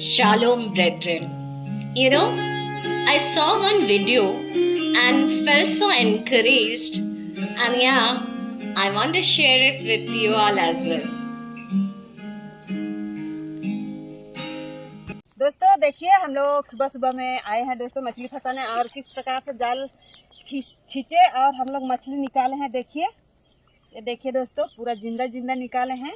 Shalom, brethren. You know, I saw one video and felt so encouraged, and yeah, I want to share it with you all as well. दोस्तों देखिए, हम लोग सुबह सुबह में आए हैं दोस्तों मछली फंसाने और किस प्रकार से जाल खींचे और हम लोग मछली निकाले हैं। देखिए, ये देखिए दोस्तों, पूरा जिंदा जिंदा निकाले हैं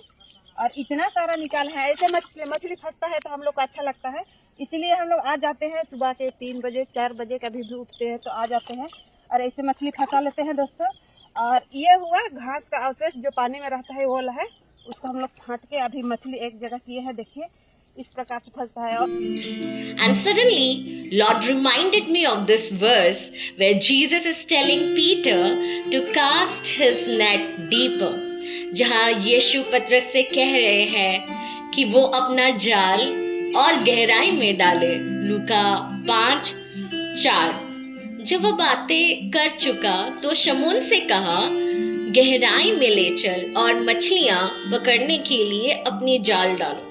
और इतना सारा निकाले हैं। ऐसे मछली फंसता है तो हम लोग को अच्छा लगता है, इसीलिए हम लोग आ जाते हैं सुबह के 3 बजे 4 बजे कभी भी उठते हैं तो आ जाते हैं और ऐसे मछली फंसा लेते हैं दोस्तों। और ये हुआ घास का अवशेष जो पानी में रहता है, वो है, उसको हम लोग छांट के अभी मछली एक जगह किए हैं। देखिए इस प्रकार से फंसता है। And suddenly, Lord reminded me of this verse where Jesus is telling Peter to cast his net deeper. जहाँ यीशु पतरस से कह रहे हैं कि वो अपना जाल और गहराई में डाले। लूका 5:4। जब वो बातें कर चुका तो शमून से कहा, गहराई में ले चल और मछलियां पकड़ने के लिए अपनी जाल डालो।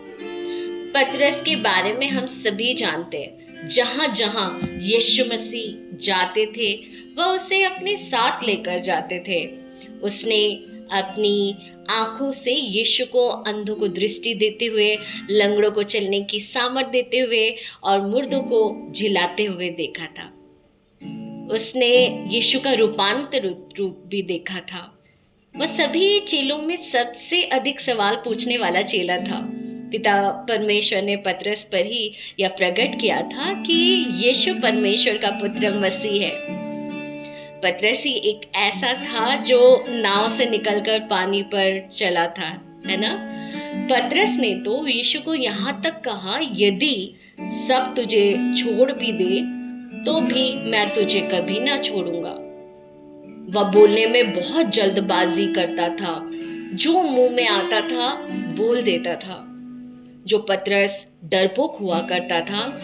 पतरस के बारे में हम सभी जानते हैं, जहां जहां यीशु मसीह जाते थे वह उसे अपने साथ लेकर जाते थे। उसने अपनी आंखों से यीशु को अंधों को दृष्टि देते हुए, लंगड़ों को चलने की सामर्थ देते हुए और मुर्दों को जिलाते हुए देखा था। उसने यीशु का रूपांतर रूप भी देखा था। वह सभी चेलों में सबसे अधिक सवाल पूछने वाला चेला था। पिता परमेश्वर ने पतरस पर ही यह प्रकट किया था कि यीशु परमेश्वर का पुत्र मसीह है। पतरस ही एक ऐसा था जो नाव से निकलकर पानी पर चला था, है ना। पतरस ने तो यीशु को यहाँ तक कहा, यदि सब तुझे छोड़ भी दे तो भी मैं तुझे कभी ना छोड़ूंगा। वह बोलने में बहुत जल्दबाजी करता था, जो मुंह में आता था बोल देता था। जो पतरस डरपोक हुआ करता था,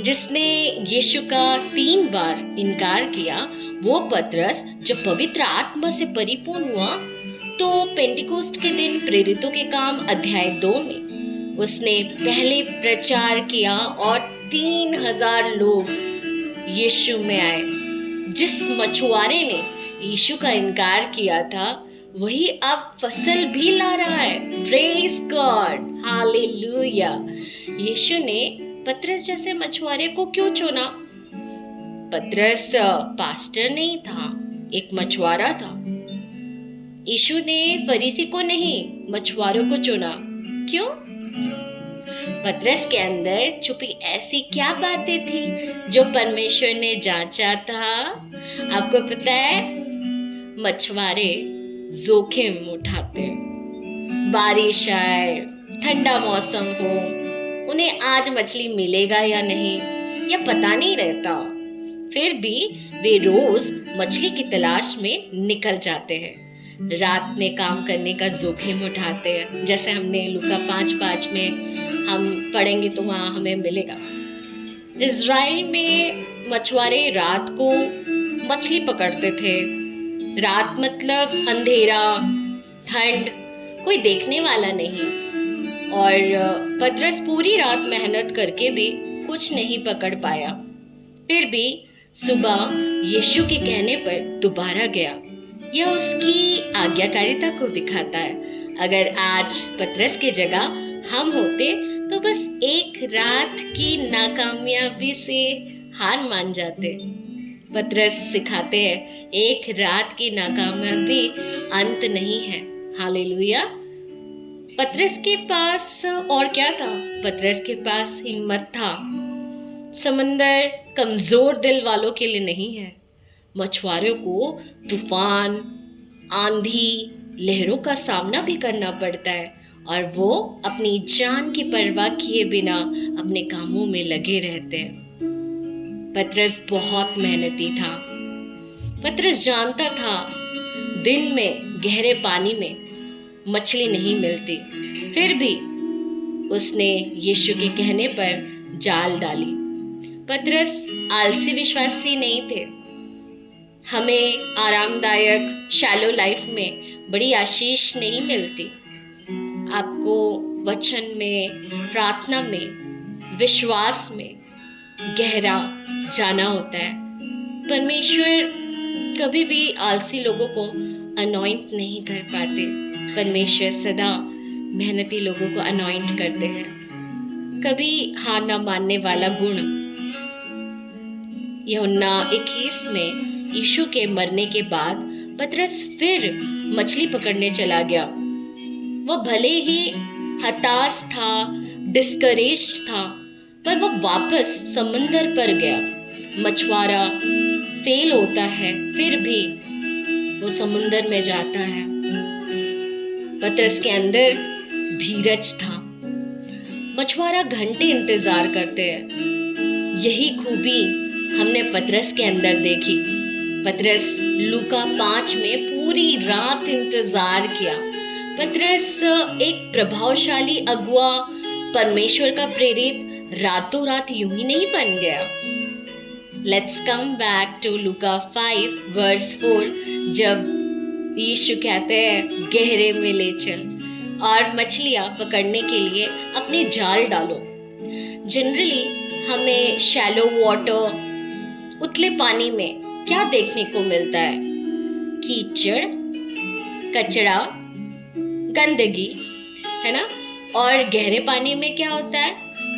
जिसने यीशु का 3 बार इनकार किया, वो पतरस जब पवित्र आत्मा से परिपूर्ण हुआ तो पेंटिकोस्ट के दिन प्रेरितों के काम अध्याय 2 में उसने पहले प्रचार किया और 3000 लोग यीशु में आए। जिस मछुआरे ने यीशु का इनकार किया था वही अब फसल भी ला रहा है। Praise god, hallelujah. यीशु ने पतरस जैसे मछुआरे को क्यों चुना? पतरस पास्टर नहीं था, एक मछुआरा था। यीशु ने फरीसी को नहीं, मछुआरों को चुना। क्यों? पतरस के अंदर छुपी ऐसी क्या बातें थी जो परमेश्वर ने जांचा था? आपको पता है, मछुआरे जोखिम उठाते हैं। बारिश आए, ठंडा मौसम हो, उन्हें आज मछली मिलेगा या नहीं यह पता नहीं रहता, फिर भी वे रोज मछली की तलाश में निकल जाते हैं। रात में काम करने का जोखिम उठाते हैं, जैसे हमने लूका 5:5 में हम पढ़ेंगे तो वहां हमें मिलेगा। इज़राइल में मछुआरे रात को मछली पकड़ते थे। रात मतलब अंधेरा, ठंड, कोई देखने वाला नहीं। और पतरस पूरी रात मेहनत करके भी कुछ नहीं पकड़ पाया। फिर भी सुबह यीशु के कहने पर दोबारा गया। यह उसकी आज्ञाकारिता को दिखाता है। अगर आज पतरस के जगह हम होते तो बस एक रात की नाकामयाबी से हार मान जाते। पतरस सिखाते हैं, एक रात की नाकामयाबी अंत नहीं है। हालेलुया। पतरस के पास और क्या था? पतरस के पास हिम्मत था। समंदर कमजोर दिल वालों के लिए नहीं है। मछुआरों को तूफान, आंधी, लहरों का सामना भी करना पड़ता है और वो अपनी जान की परवाह किए बिना अपने कामों में लगे रहते हैं। पतरस बहुत मेहनती था। पतरस जानता था दिन में गहरे पानी में मछली नहीं मिलती, फिर भी उसने यीशु के कहने पर जाल डाली। पतरस आलसी विश्वासी नहीं थे। हमें आरामदायक शैलो लाइफ में बड़ी आशीष नहीं मिलती। आपको वचन में, प्रार्थना में विश्वास में गहरा जाना होता है। परमेश्वर कभी भी आलसी लोगों को अनॉइंट नहीं कर पाते। परमेश्वर सदा मेहनती लोगों को अनॉइंट करते हैं। कभी हार ना मानने वाला गुण यूहन्ना 21 में यीशु के मरने के बाद पतरस फिर मछली पकड़ने चला गया। वो भले ही हताश था, डिस्करेज्ड था, पर वो वापस समंदर पर गया। मछुआरा फेल होता है, फिर भी वो समुंदर में जाता है। पतरस के अंदर धीरज था। मछुआरा घंटे इंतजार करते हैं। यही खूबी हमने पतरस के अंदर देखी। पतरस लूका 5 में पूरी रात इंतजार किया। पतरस एक प्रभावशाली अगुआ, परमेश्वर का प्रेरित रातों रात यूं ही नहीं बन गया। Let's come back to Luka 5 verse 4, जब यीशु कहते हैं गहरे में ले चल और मछलियां पकड़ने के लिए अपने जाल डालो। जनरली हमें शैलो वाटर, उथले पानी में क्या देखने को मिलता है? कीचड़, कचरा, गंदगी, है ना। और गहरे पानी में क्या होता है?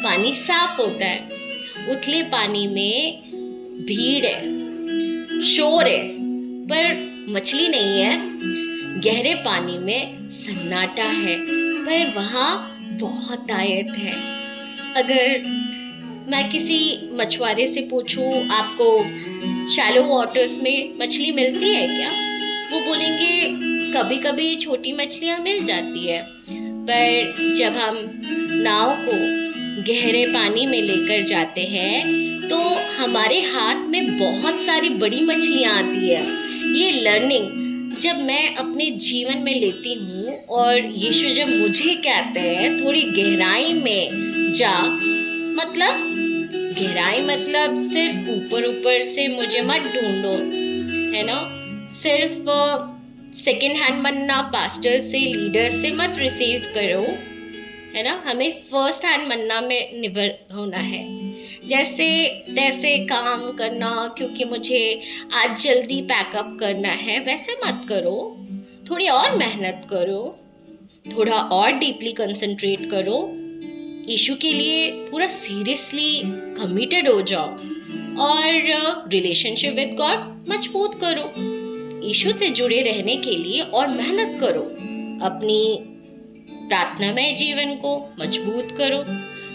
पानी साफ होता है। उथले पानी में भीड़ है, शोर है, पर मछली नहीं है। गहरे पानी में सन्नाटा है, पर वहाँ बहुत आयत है। अगर मैं किसी मछुआरे से पूछूं आपको शैलो वाटर्स में मछली मिलती है क्या? वो बोलेंगे कभी कभी छोटी मछलियाँ मिल जाती है, पर जब हम नाव को गहरे पानी में लेकर जाते हैं तो हमारे हाथ में बहुत सारी बड़ी मछलियाँ आती है। ये लर्निंग जब मैं अपने जीवन में लेती हूँ और यीशु जब मुझे कहते हैं थोड़ी गहराई में जा, मतलब गहराई मतलब सिर्फ ऊपर ऊपर से मुझे मत ढूंढो, है ना। सिर्फ सेकेंड हैंड बनना, पास्टर से, लीडर से मत रिसीव करो, है ना। हमें फर्स्ट हैंड बनना में निबर होना है। जैसे तैसे काम करना क्योंकि मुझे आज जल्दी पैकअप करना है, वैसे मत करो। थोड़ी और मेहनत करो, थोड़ा और डीपली कंसंट्रेट करो, यीशु के लिए पूरा सीरियसली कमिटेड हो जाओ और रिलेशनशिप विद गॉड मजबूत करो। यीशु से जुड़े रहने के लिए और मेहनत करो। अपनी प्रार्थनामय जीवन को मजबूत करो।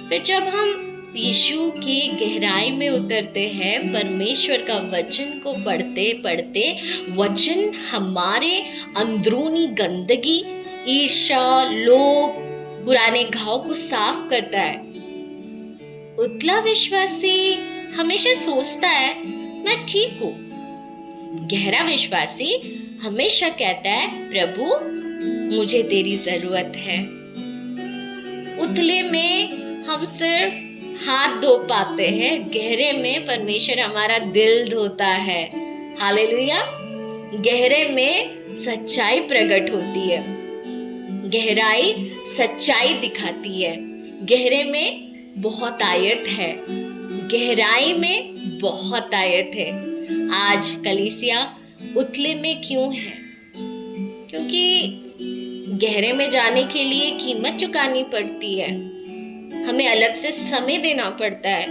फिर जब हम यीशु के गहराई में उतरते हैं, परमेश्वर का वचन को पढ़ते पढ़ते वचन हमारे अंदरूनी गंदगी, ईर्ष्या, लोभ, पुराने घाव को साफ करता है। उतला विश्वासी हमेशा सोचता है मैं ठीक हूँ। गहरा विश्वासी हमेशा कहता है प्रभु मुझे तेरी जरूरत है। उतले में हम सिर्फ हाथ धो पाते हैं, गहरे में परमेश्वर हमारा दिल धोता है। हालेलुया। गहरे में सच्चाई प्रकट होती है, गहराई सच्चाई दिखाती है। गहरे में बहुत आयत है, गहराई में बहुत आयत है। आज कलीसिया उतले में क्यों है? क्योंकि गहरे में जाने के लिए कीमत चुकानी पड़ती है। हमें अलग से समय देना पड़ता है,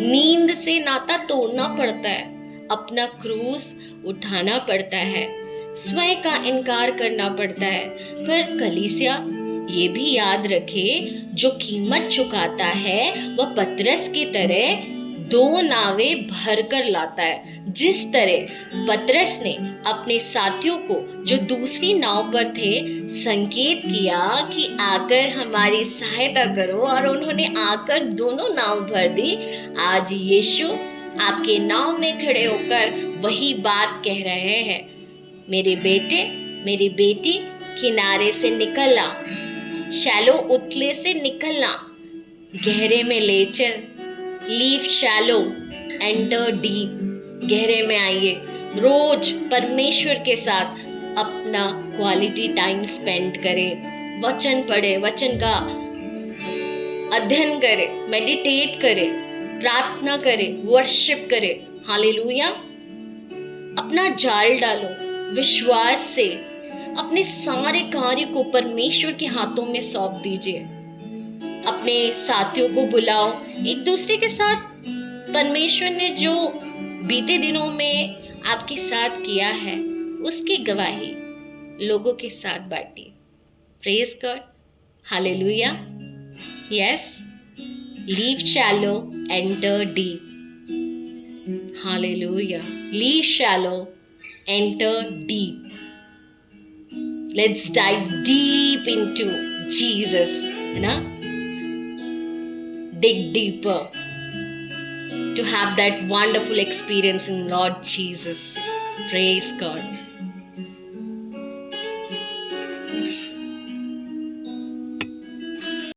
नींद से नाता तोड़ना पड़ता है, अपना क्रूस उठाना पड़ता है, स्वयं का इनकार करना पड़ता है। पर कलीसिया ये भी याद रखे, जो कीमत चुकाता है वह पतरस की तरह 2 नावें भर कर लाता है। जिस तरह पतरस ने अपने साथियों को जो दूसरी नाव पर थे संकेत किया कि आकर हमारी सहायता करो, और उन्होंने आकर दोनों नाव भर दी। आज यीशु आपके नाव में खड़े होकर वही बात कह रहे हैं, मेरे बेटे मेरी बेटी किनारे से निकलना, शैलो उतले से निकलना, गहरे में ले चल। Leave shallow, enter deep. गहरे में आइए, रोज परमेश्वर के साथ अपना क्वालिटी टाइम स्पेंड करें, वचन पढ़े, वचन का अध्ययन करे, मेडिटेट करे, प्रार्थना करे, वर्शिप करे। हालेलुया। अपना जाल डालो विश्वास से, अपने सारे कार्य को परमेश्वर के हाथों में सौंप दीजिए। अपने साथियों को बुलाओ, एक दूसरे के साथ परमेश्वर ने जो बीते दिनों में आपके साथ किया है उसकी गवाही लोगों के साथ बांटिए। Praise god. Hallelujah. Yes, leave shallow, enter deep. Hallelujah. Leave shallow, enter deep. Let's dive deep into Jesus, है ना? Dig deeper to have that wonderful experience in Lord Jesus. Praise God.